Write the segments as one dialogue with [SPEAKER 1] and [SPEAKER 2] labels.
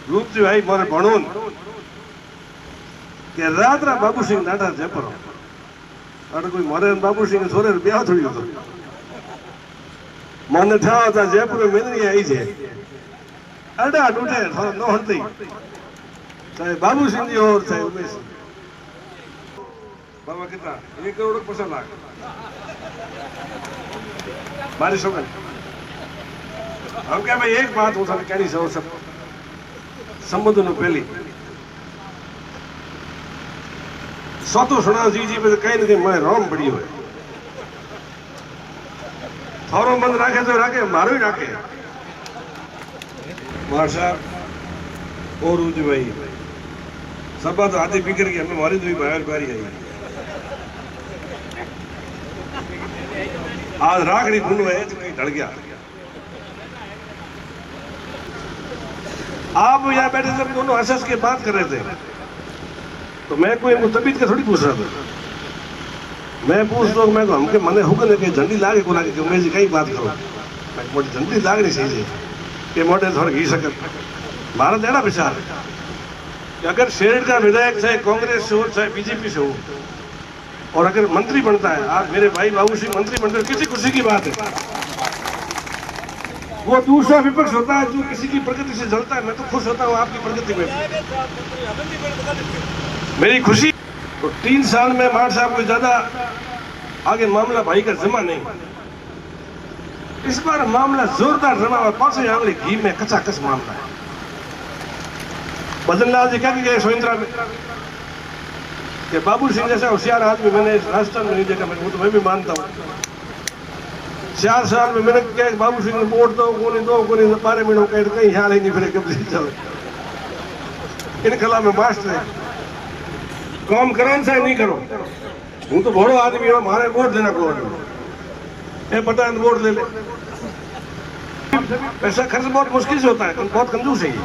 [SPEAKER 1] रूप भाई मारे भणून के रात रा बाबू सिंह नाटा जयपुर अरे कोई मारे बाबू सिंह छोरे ब्याह थोड़ी होतो मन था था जयपुर में मिलनी आई छे अड़ा टूटे थोड़ा नो हटती चाहे बाबू सिंह जी और चाहे उमेश बाबा कितना 1 करोड़ 50 लाख बारिश होगा हम क्या भाई एक बात हो सकती कहनी से सब संबंध नो पहली सौतो सुना जी जी पे कहीं नहीं मैं राम बड़ी हुए थोरो बंद राखे तो राखे मारो ही राखे मार साहब और उज भाई सब बात आधी फिक्र की हमें मारी तो बाहर बारी आई आज राखड़ी भूल है तो कहीं ढल गया आप यहाँ बैठे सब दोनों हंस हंस के बात कर रहे थे तो मैं कोई तबीयत का थोड़ी पूछ रहा था मैं पूछ दो मैं हमके मने हुक्म के झंडी लागे को लागे कि मैं जी कई बात करो मैं मोटी झंडी लाग नहीं सही कि मोटे थोड़ा घी सकत भारत एड़ा विचार कि अगर शेर का विधायक चाहे कांग्रेस से हो चाहे बीजेपी से हो और अगर मंत्री बनता है आज मेरे भाई बाबू सिंह मंत्री बनते हैं किसी खुशी की बात है वो दूसरा विपक्ष होता है जो किसी की प्रगति से जलता है मैं तो खुश होता हूँ आपकी प्रगति में मेरी खुशी तो 3 साल में मार साहब को ज्यादा आगे मामला भाई का जमा नहीं इस बार मामला जोरदार जमा हुआ 5 आंगली घी में कच्चा कस मामला है भजन लाल जी क्या गए सोइंद्रा में कि बाबू सिंह जैसा होशियार आदमी मैंने राजस्थान में नहीं देखा वो तो मैं भी मानता हूँ 4 साल में मैंने क्या बाबू सिंह ने वोट दो कोनी 12 महीनों का कहीं ख्याल ही नहीं फिर कब चले इन कला में मास्टर है काम करान से नहीं करो हूँ तो बड़ो आदमी हो मारे वोट देना को ये पता है वोट ले ले पैसा खर्च बहुत मुश्किल से होता है बहुत कंजूस है ये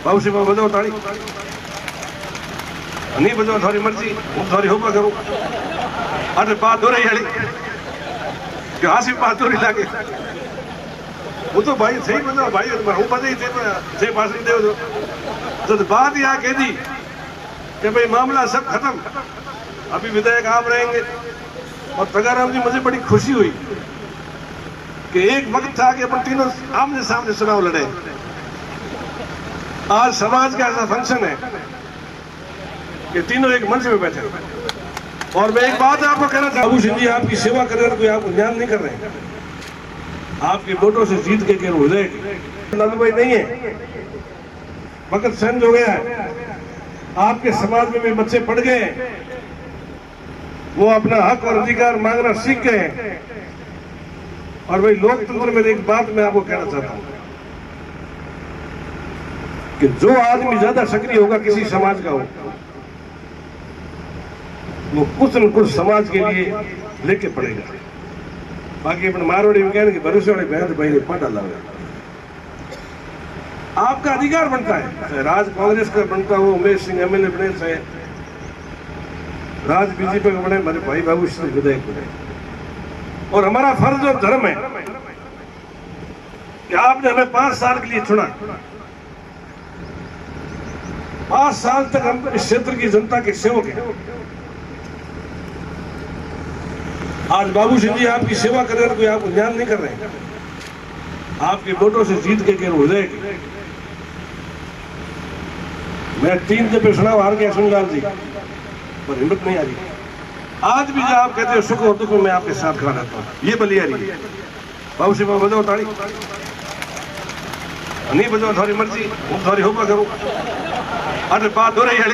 [SPEAKER 1] बाबू सिंह बजाओ ताड़ी नहीं बजाओ थोड़ी मर्जी हूँ थोड़ी होपा करूँ अरे बात हो रही है कि हासिल बात हो रही लागे वो तो भाई सही बजाओ भाई हूँ बजाई थे भाषण दे तो बात यहाँ कह दी कि भाई मामला सब खत्म अभी विधायक आप रहेंगे और तगाराम जी मुझे बड़ी खुशी हुई कि एक वक्त था कि अपन तीनों आमने सामने चुनाव लड़े आज समाज का ऐसा फंक्शन है कि तीनों एक मंच में बैठे और मैं एक बात आपको कहना चाहता हूँ बाबू सिंह जी आपकी सेवा कर रहे कोई आपको न्याय नहीं कर रहे आपके वोटों से जीत के विधायक भाई नहीं है वक्त चेंज हो गया है आपके समाज में भी बच्चे पढ़ गए वो अपना हक और अधिकार मांगना सीख गए और भाई लोकतंत्र में एक बात मैं आपको कहना चाहता हूं कि जो आदमी ज्यादा सक्रिय होगा किसी समाज का हो वो कुछ न कुछ समाज के लिए लेके पड़ेगा बाकी अपने मारवाड़ी में कहने की भरोसे वाले बहन भाई ने पाटा लावे आपका अधिकार बनता है चाहे राज कांग्रेस का बनता हो उमेश सिंह एमएलए बने चाहे राज बीजेपी का बने मेरे भाई बाबू सिंह विधायक बने और हमारा फर्ज और धर्म है कि आपने हमें 5 साल के लिए चुना 5 साल तक हम इस क्षेत्र की जनता के सेवक हैं आज बाबू सिंह जी आपकी सेवा कर रहे कोई आपको न्याय नहीं कर रहे आपके वोटों से जीत के विधायक मैं 3 दफे सुना हार गया सुनलाल जी पर हिम्मत नहीं आ रही आज भी जो आप कहते हो सुख और दुख में मैं आपके साथ खड़ा रहता हूँ ये बलिया रही बाबू सिंह बजाओ ताड़ी नहीं बजाओ थोड़ी मर्जी हूँ थोड़ी होपा करूँ अरे बात हो रही है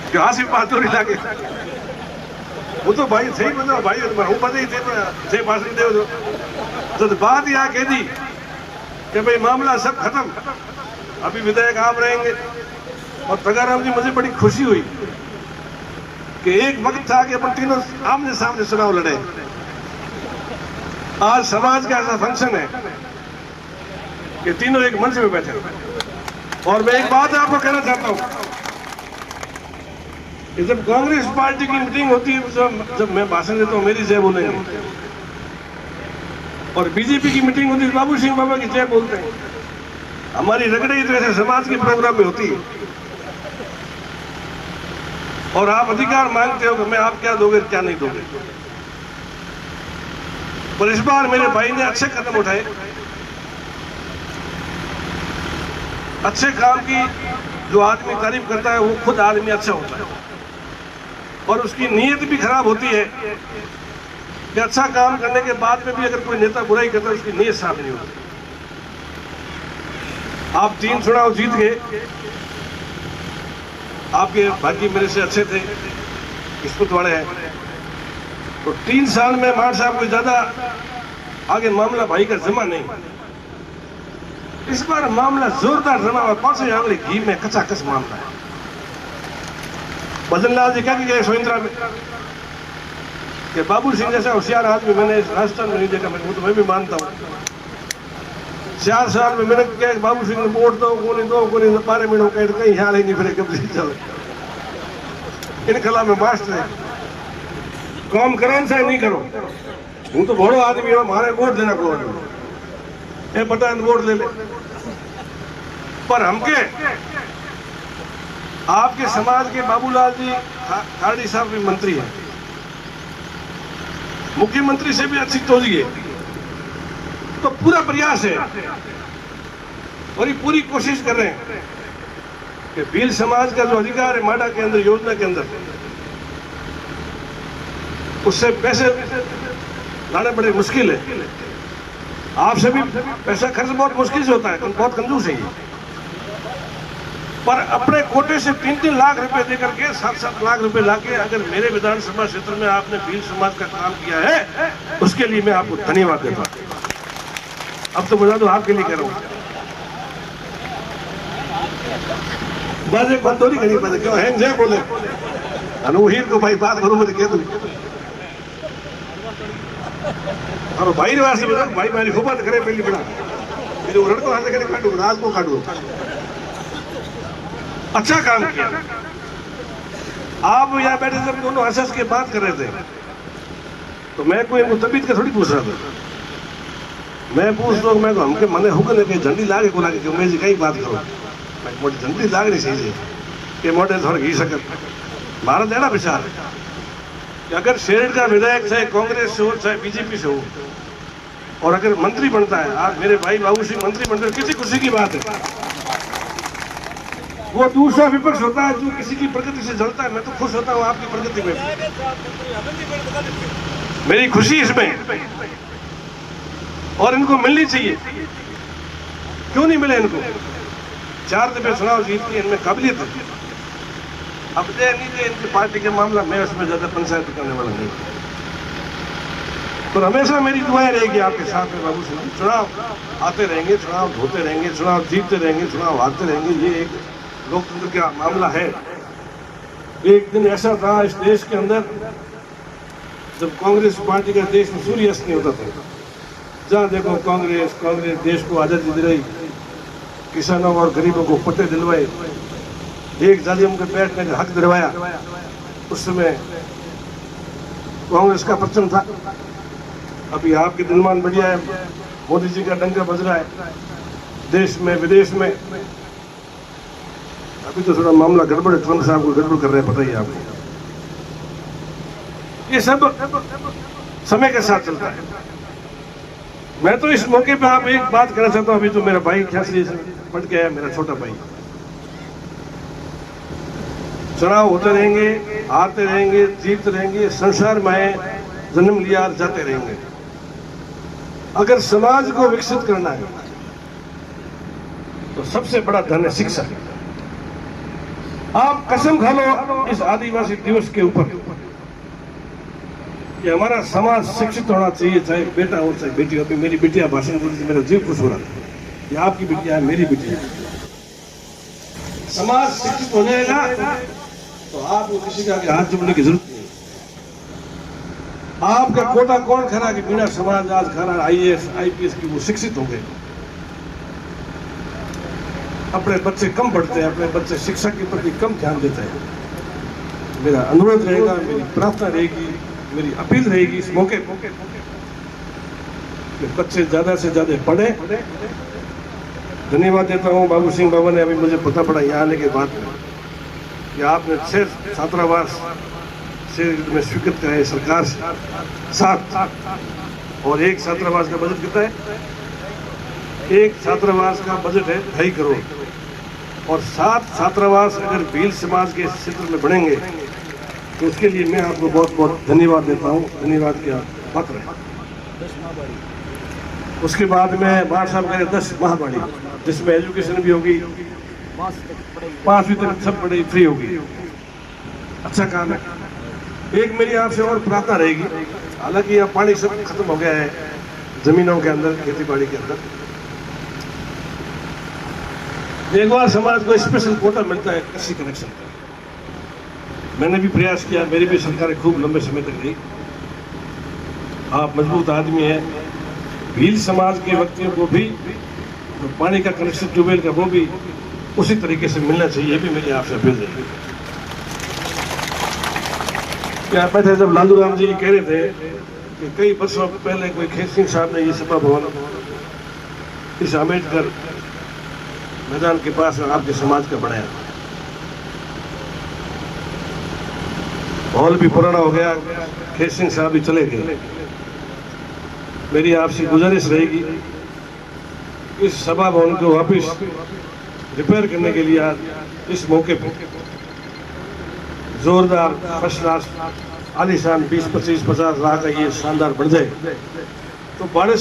[SPEAKER 1] कि हासिल बात हो रही लागे वो तो भाई सही बजाओ भाई हूँ बजाई थे भाषण दे तो बात यहाँ कह दी कि भाई मामला सब खत्म अभी विधायक आप रहेंगे और तगाराम जी मुझे बड़ी खुशी हुई कि एक वक्त था कि अपन तीनों आमने सामने चुनाव लड़े आज समाज का ऐसा फंक्शन है कि तीनों एक मंच में बैठे और मैं एक बात आपको कहना चाहता हूं कि जब कांग्रेस पार्टी की मीटिंग होती है जब मैं भाषण देता हूं मेरी जय बोलेंगे और बीजेपी की मीटिंग होती है बाबू सिंह बाबा की जय बोलते हैं हमारी रगड़े तो ऐसे समाज के प्रोग्राम में होती है, और आप अधिकार मांगते हो कि मैं आप क्या दोगे क्या नहीं दोगे। पर इस बार मेरे भाई ने अच्छे कदम उठाए, अच्छे काम की जो आदमी तारीफ करता है वो खुद आदमी अच्छा होता है, और उसकी नीयत भी खराब होती है कि अच्छा काम करने के बाद में भी अगर कोई नेता बुराई करता है उसकी नीयत साफ नहीं होती। आप 3 चुनाव जीत गए, आपके भाग्य मेरे से अच्छे थे, किस्मत वाले हैं, तो 3 साल में मार साहब कोई ज्यादा आगे मामला भाई का जमा नहीं। इस बार मामला जोरदार जमा हुआ, 5 आंगली घी में कच्चा कच मामला है। भजन लाल जी क्या गए सोइंद्रा में कि बाबू सिंह जैसा होशियार आदमी मैंने राजस्थान में नहीं देखा। मैं तो मैं भी मानता हूँ, 4 साल में मैंने क्या बाबू सिंह ने वोट दो को नहीं पारे में कहीं ख्याल ही नहीं फिर कब चल इन कला में मास्टर है, काम करो से नहीं करो। हूँ तो बड़ो आदमी हो, मारे वोट देना को ए पता वोट ले ले, पर हमके आपके समाज के बाबूलाल जी खाड़ी साहब भी मंत्री हैं, मुख्यमंत्री से भी अच्छी तोजी है, तो पूरा प्रयास है और ये पूरी कोशिश कर रहे हैं कि भील समाज का जो अधिकार है माडा के अंदर योजना के अंदर, उससे पैसे लाने बड़े मुश्किल है। आपसे भी पैसा खर्च बहुत मुश्किल से होता है, बहुत कंजूस है ये, पर अपने कोटे से 3-3 लाख रुपए देकर के 7-7 लाख रुपए लाके अगर मेरे विधानसभा क्षेत्र में आपने भील समाज का काम किया है, उसके लिए मैं आपको धन्यवाद देता हूं। अब तो बता दो आपके लिए कह रहा हूं, बस एक बात थोड़ी करनी पड़े क्यों हैंग से बोले अनुहीर को भाई बात करो मुझे कह दू और भाई रे वास्ते बता भाई मेरी खूब बात करे पहली बड़ा मेरे उरण को हाथ से काटू रात को काटू। अच्छा काम किया। आप यहाँ बैठे जब दोनों हंस के बात कर रहे थे तो मैं कोई तबीयत का थोड़ी पूछ रहा था, मैं पूछ दो मैं को हमके मने हुक्म के झंडी लागे को लागे क्यों मैं जी कहीं बात करो मैं मोटी झंडी लाग नहीं चाहिए कि मोटे थोड़ा घी सकत। भारत ऐसा विचार है कि अगर शेरड का विधायक चाहे कांग्रेस से हो चाहे बीजेपी से हो और अगर मंत्री बनता है, आज मेरे भाई बाबू सिंह मंत्री बनते हैं, किसी खुशी की बात है। वो दूसरा विपक्ष होता है जो किसी की प्रगति से जलता है, मैं तो खुश होता हूँ आपकी प्रगति में, मेरी खुशी इसमें, और इनको मिलनी चाहिए। क्यों नहीं मिले इनको? 4 दफे चुनाव जीत के इनमें काबिलियत है, अब दे नहीं दे इनकी पार्टी के मामला, मैं उसमें ज्यादा पंचायत करने वाला नहीं। तो हमेशा मेरी दुआएं रहेगी आपके साथ में बाबू सिंह। चुनाव आते रहेंगे, चुनाव होते रहेंगे, चुनाव जीतते रहेंगे, चुनाव हारते रहेंगे, ये एक लोकतंत्र का मामला है। एक दिन ऐसा था इस देश के अंदर जब कांग्रेस पार्टी का देश में सूर्य अस्त नहीं होता था, जहाँ देखो कांग्रेस कांग्रेस देश को आजादी दिलाई, किसानों और गरीबों को पट्टे दिलवाए, एक जालिम के बैठने का हक दिलवाया। उस समय कांग्रेस का परचम था। अभी आपके दिलमान बढ़िया है, मोदी जी का डंका बज रहा है देश में विदेश में। अभी तो थोड़ा मामला गड़बड़ है, ट्रंप साहब को गड़बड़ कर रहे हैं, पता ही आपको। ये सब समय के साथ चलता है। मैं तो इस मौके पे आप एक बात कहना चाहता हूं, अभी तो मेरा भाई ख्यासी पट गया है, मेरा छोटा भाई। चुनाव होते रहेंगे, आते रहेंगे, जीतते रहेंगे, संसार में जन्म लिया जाते रहेंगे। अगर समाज को विकसित करना है तो सबसे बड़ा धन है शिक्षा। आप कसम खा लो इस आदिवासी दिवस के ऊपर कि हमारा समाज शिक्षित होना चाहिए, चाहे बेटा हो चाहे बेटी हो। मेरी बेटियां भाषण बोलती, मेरा जीव खुश हो रहा था। ये आपकी बेटियां है, मेरी बेटियां है। समाज शिक्षित हो जाएगा तो आपको किसी का हाथ जोड़ने की जरूरत नहीं। आपका कोटा कौन खरा कि बिना समाज आज खरा IAS IPS की वो शिक्षित हो गए। अपने बच्चे कम पढ़ते हैं, अपने बच्चे शिक्षा के प्रति कम ध्यान देते हैं। मेरा अनुरोध रहेगा, मेरी प्रार्थना रहेगी, मेरी अपील रहेगी इस मौके कि बच्चे ज्यादा से ज्यादा पढ़े, धन्यवाद देता हूँ बाबू सिंह बाबा ने अभी मुझे पता पड़ा यहाँ आने के बाद कि आपने 6 छात्रावास से में स्वीकृत कराए सरकार से 7 और एक छात्रावास का बजट कितना है? एक छात्रावास का बजट है 2.5 करोड़ और 7 छात्रावास अगर भील समाज के क्षेत्र में बढ़ेंगे तो उसके लिए मैं आपको बहुत बहुत धन्यवाद देता हूँ। धन्यवाद क्या पात्र है। उसके बाद में बार साहब कह रहे 10 महाबाड़ी जिसमें एजुकेशन भी होगी, 5वीं तक सब पढ़ाई फ्री होगी। अच्छा काम है। एक मेरी आपसे और प्रार्थना रहेगी, हालांकि यहाँ पानी सब खत्म हो गया है जमीनों के अंदर, खेती बाड़ी के अंदर। मेघवाल समाज को स्पेशल कोटा मिलता है कृषि कनेक्शन का। मैंने भी प्रयास किया, मेरी भी सरकारें खूब लंबे समय तक रही। आप मजबूत आदमी हैं। भील समाज के व्यक्तियों को भी तो पानी का कनेक्शन ट्यूबवेल का वो भी उसी तरीके से मिलना चाहिए, भी मेरी आपसे अपील रहेगी। यहाँ बैठे जब लालू राम जी कह रहे थे कि कई वर्षों पहले कोई खेत सिंह साहब ने ये सभा भवन इस अम्बेडकर मैदान के पास आपके समाज का बनाया। हॉल भी पुराना हो गया, खेत सिंह साहब भी चले गए। मेरी आपसे गुजारिश रहेगी इस सभा भवन को वापस रिपेयर करने के लिए आज इस मौके पर जोरदार फर्स्ट क्लास आलीशान 20-25-50 लाख का ये शानदार बन जाए तो बड़े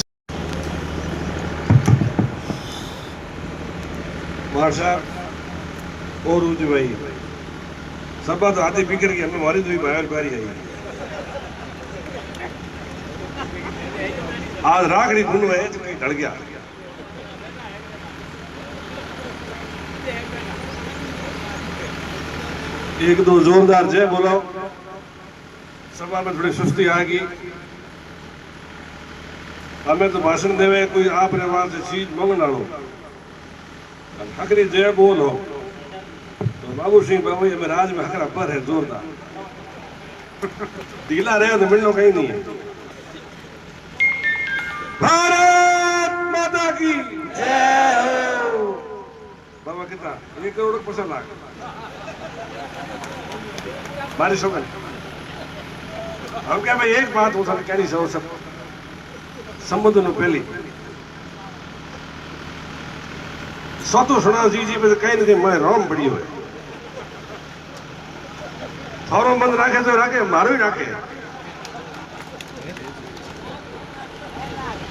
[SPEAKER 1] और उजी भाई सब बात आते फिक्र की हमें हमारी 2 बारी आई। आज राखड़ी धुन है तो कहीं ढल गया। एक दो जोरदार जय बोलो। सभा में थोड़ी सुस्ती आ गई। हमें तो भाषण देवे कोई आप वहां से चीज मंगना लो, हकरी जय बोलो तो बाबू सिंह बाबू ये राज में हकरा पर है जोरदार। ढीला रहे तो मिलना कहीं नहीं है। भारत माता की जय हो। बाबा कितना 1 करोड़ 50 लाख बारिश हो गई। हम क्या भाई एक बात हो सकती कहनी सो सब समुद्र नु पहली सौ सुना जी पे कहीं नहीं मैं रोम बड़ी हुए थोरो बंद राखे तो राखे मारो ही राखे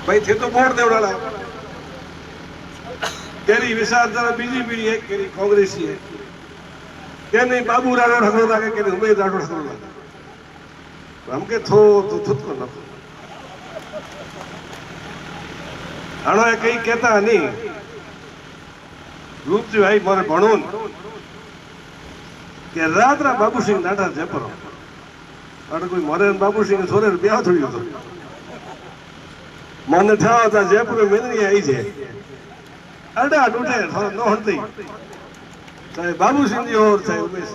[SPEAKER 1] भाई थे तो वोट दे डाला केरी विचारधारा बीजेपी है केरी कांग्रेसी है क्या नहीं बाबू राणा हकड़ो लागे के उमेद राणो हकड़ो लागे हमके थो तो थुत को न हाणो कई कहता नहीं रूप जी भाई मोरे भणोन के रात रा बाबू सिंह नाटा जयपुर अरे कोई मोरे बाबू सिंह छोरे ब्याह थोड़ी होतो मन था था जयपुर में नहीं आई जे अड़ा टूटे थोड़ा न हटती चाहे बाबू सिंह जी और चाहे उमेश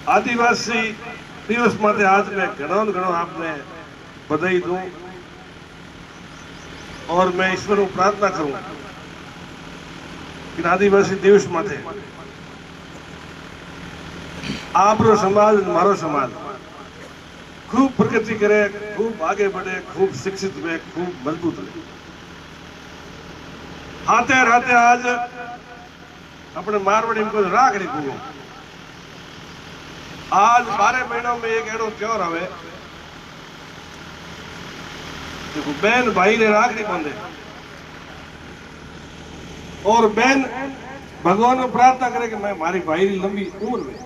[SPEAKER 1] आदिवासी दिवस माते आज मैं घणो आपने बधाई दूं और मैं ईश्वर को प्रार्थना करूं कि आदिवासी दिवस माते आपरो समाज मारो समाज खूब प्रगति करे, खूब आगे बढ़े, खूब शिक्षित हुए, खूब मजबूत रहे। हाथे हाथे आज अपने मारवाड़ी को राखड़ी पूरो आज 12 महीनों में एक एड़ो त्योहार आवे देखो बहन भाई ने राखड़ी बांधे और बहन भगवान को प्रार्थना करे कि मैं हमारी भाई लंबी उम्र में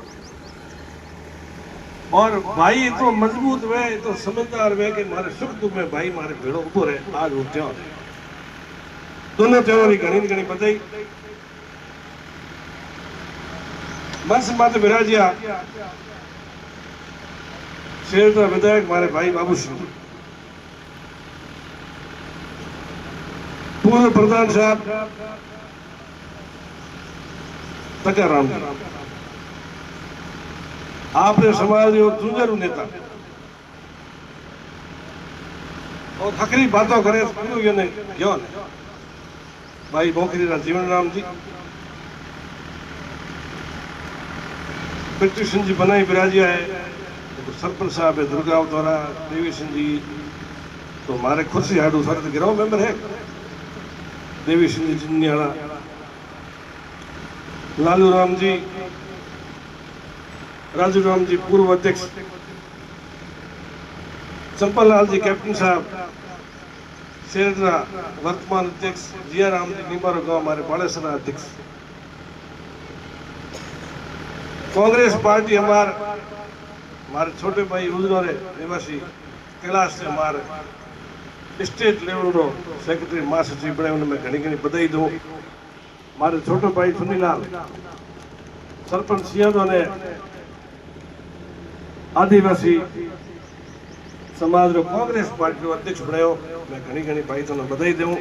[SPEAKER 1] और भाई तो मजबूत हुए तो समझदार हुए कि हमारे सुख दुख में भाई हमारे भेड़ो उभो रहे। आज वो त्योहार दोनों त्योहार की घनी बताई मंच माते विराजिया शेर का विधायक हमारे भाई बाबू सिंह, पूर्व प्रधान साहब टका राम जी, आपने समाज और जुझारू नेता और हकरी बातों करे क्यों भाई मोखरी जीवन राम जी, पृथ्वी सिंह जी बनाई बिराजिया है, तो सरपंच साहब है दुर्गाव द्वारा, देवी सिंह जी तो हमारे खुद से हाडू सारे गिराव मेंबर है, देवी सिंह जी जिन्नियाला, लालू राम जी, राजू राम जी पूर्व अध्यक्ष, चंपल लाल जी कैप्टन साहब, शेरदरा वर्तमान अध्यक्ष, जिया राम जी निमारो गांव हमारे बालेसरा अध्यक्ष, कांग्रेस पार्टी हमारे छोटे भाई उजनोरे निवासी कैलाश से हमारे स्टेट लेवल रो सेक्रेटरी महासचिव बने, उन्हें घनी घनी बधाई दूं। हमारे छोटे भाई सुनीलाल सरपंच सियादों ने आदिवासी समाज रो कांग्रेस पार्टी रो अध्यक्ष बने, मैं घनी घनी भाई तो बधाई दूं।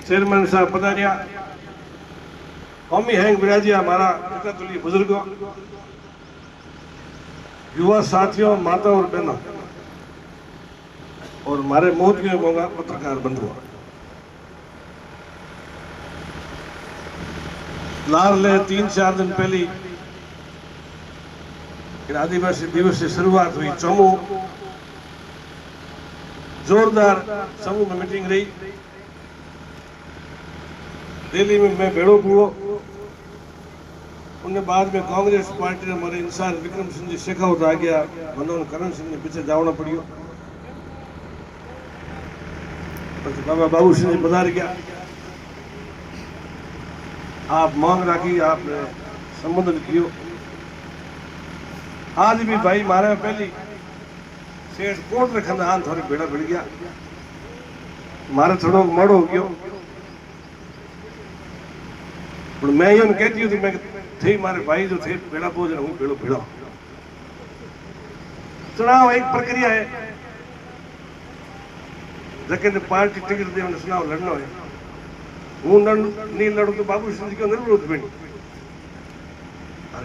[SPEAKER 1] चेयरमैन साहब पधारिया, कौमी हैंग बिराजिया हमारा पिता तुल्य बुजुर्गों, युवा साथियों, माता और बहनों और हमारे मोहतियों होगा पत्रकार बंधुओं, लारले 3-4 दिन पहले आदिवासी दिवस से शुरुआत हुई। समूह जोरदार समूह में मीटिंग रही दिल्ली में, मैं भेड़ो हुआ। उनके बाद में कांग्रेस पार्टी ने हमारे इंसान विक्रम सिंह जी शेखावत आ गया, मनोहर करण सिंह ने पीछे जाना पड़ियो, बाबा बाबू सिंह जी पधार गया। आप मांग रखी, आपने संबोधन कियो। आज भी भाई मारे पहली सेठ कोट रखन आन थोड़ी बेड़ा बढ़ गया, मारे थोड़ा मड़ हो गयो, पर मैं ये कहती हूँ कि मैं थे मारे भाई जो थे बेड़ा बोझ रहा हूँ, बेड़ो भिड़ो। चुनाव एक प्रक्रिया है, जैसे पार्टी टिकट दे चुनाव लड़ना है, हूँ नहीं लड़ू तो बाबू सिंह जी को निर्विरोध बनी,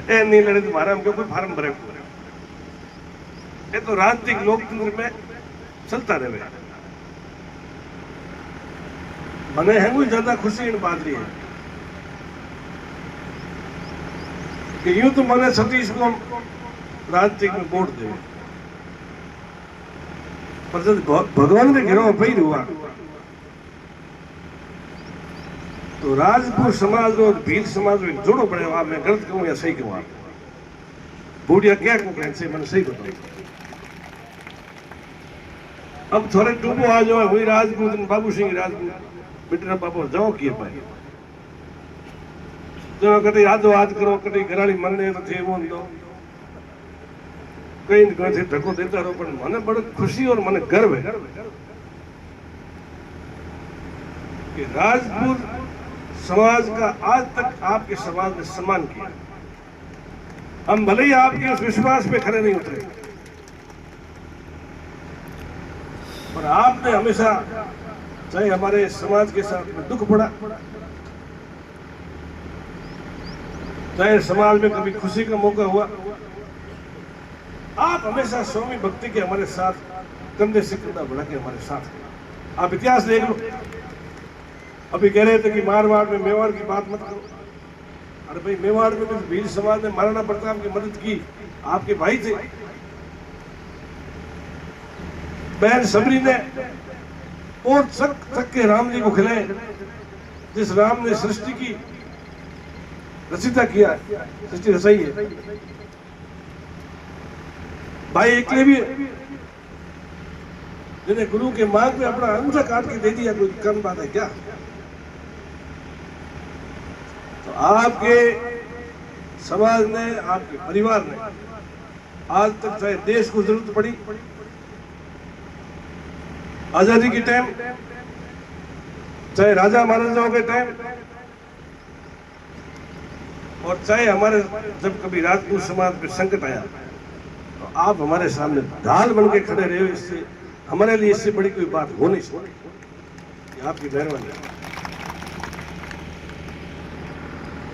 [SPEAKER 1] ए नहीं लड़े तो मारा कोई फार्म भरे। ये तो राजनीतिक लोकतंत्र में चलता रहे। मने है वो ज्यादा खुशी इन बात रही है कि यूं तो मैंने सतीश को राजनीतिक में वोट दे, पर जब भगवान ने गिरो पैर हुआ तो राजपूत समाज और भील समाज में जोड़ो पड़े। आप मैं गलत कहूं या सही कहूं, आप बूढ़िया क्या कहूं से मैंने सही बताऊं। अब थोड़े डूबो आ जाओ हुई राजपूत बाबू सिंह राजपूत बेटे बाबू जाओ किए पाए जो कभी यादो याद करो, कभी घराड़ी मरने तो थे वो दो कहीं न कहीं धक्को देता रहो, पर मने बड़ी खुशी और मने गर्व है कि राजपूत समाज का आज तक आपके समाज ने सम्मान किया। हम भले ही आपके उस विश्वास पे खड़े नहीं उतरे, पर आपने हमेशा चाहे हमारे समाज के साथ में दुख पड़ा, चाहे समाज में कभी खुशी का मौका हुआ, आप हमेशा स्वामी भक्ति के हमारे साथ कंधे से कंधा बढ़ा के हमारे साथ। आप इतिहास देख लो, अभी कह रहे थे कि मारवाड़ में मेवाड़ की बात मत करो। अरे भाई मेवाड़ में तो भील समाज ने महाराणा प्रताप की मदद की, आपके भाई थे। बहन सबरी ने और तक के राम जी को खिलाए, जिस राम ने सृष्टि की रचिता किया, सृष्टि रचाई है। भाई एकलव्य जिन्हें गुरु के मार्ग में अपना अंगूठा काट के दे दिया, कोई कम बात है क्या? तो आपके समाज ने, आपके परिवार ने आज तक चाहे देश को जरूरत पड़ी, आजादी के टाइम, चाहे राजा महाराजाओं के टाइम, और चाहे हमारे जब कभी राजपूत समाज पे संकट आया, तो आप हमारे सामने ढाल बन के खड़े रहे हो। इससे हमारे लिए इससे बड़ी कोई बात हो नहीं सकती। आपकी मेहरबानी।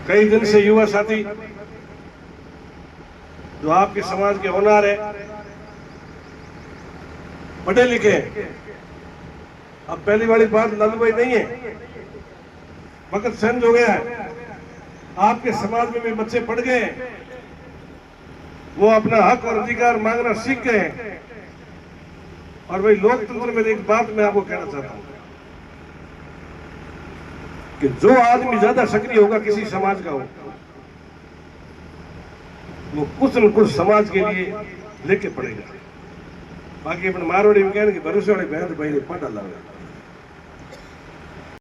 [SPEAKER 1] कई दिन से युवा साथी जो आपके समाज के होनहार है, पढ़े लिखे, अब पहली वाली बात लालू भाई नहीं है, वक्त चेंज हो गया है। आपके समाज में भी बच्चे पढ़ गए, वो अपना हक और अधिकार मांगना सीख गए। और भाई लोकतंत्र में एक बात मैं आपको कहना चाहता हूं कि जो आदमी ज्यादा सक्रिय होगा किसी समाज का हो, वो कुछ न कुछ समाज के लिए लेके पड़ेगा। बाकी अपने मारवाड़ी में कहने की भरोसे वाले बहन भाई ने पढ़ डाला।